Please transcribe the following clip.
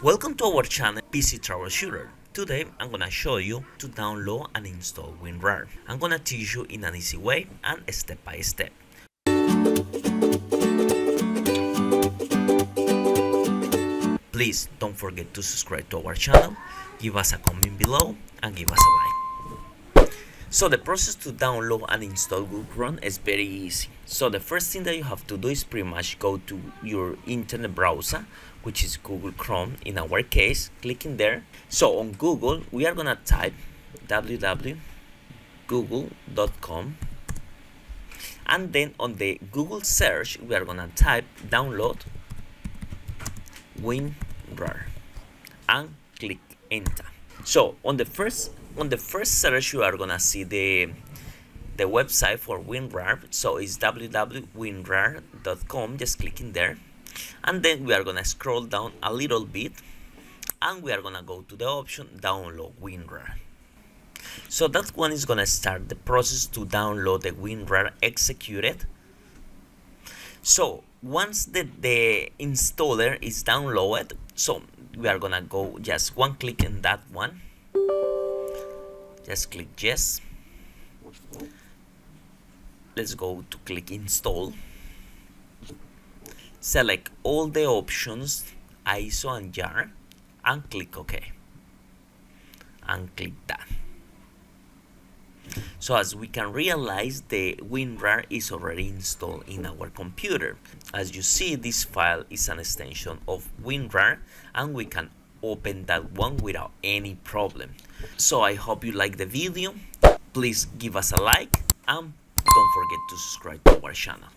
Welcome to our channel PC Troubleshooter. Today I'm gonna show you to download and install WinRAR. I'm gonna teach you in an easy way and step by step. Please don't forget to subscribe to our channel, give us a comment below and give us a like. So the process to download and install WinRAR is very easy. So the first thing that you have to do is pretty much go to your internet browser, which is Google Chrome in our case, clicking there. So on Google, we are gonna type www.google.com, and then on the Google search, we are gonna type download WinRAR and click enter. So on the first search, you are gonna see the website for WinRAR. So it's www.winrar.com. Just clicking there, and then we are gonna scroll down a little bit, and we are gonna go to the option download WinRAR. So that one is gonna start the process to download the WinRAR executed. So once the installer is downloaded, so we are gonna go just one click in that one. Just click yes. Let's go to click install. Select all the options, ISO and jar, and click OK. And click done. So as we can realize, the WinRAR is already installed in our computer. As you see, this file is an extension of WinRAR, and we can open that one without any problem. So I hope you like the video. Please give us a like and don't forget to subscribe to our channel.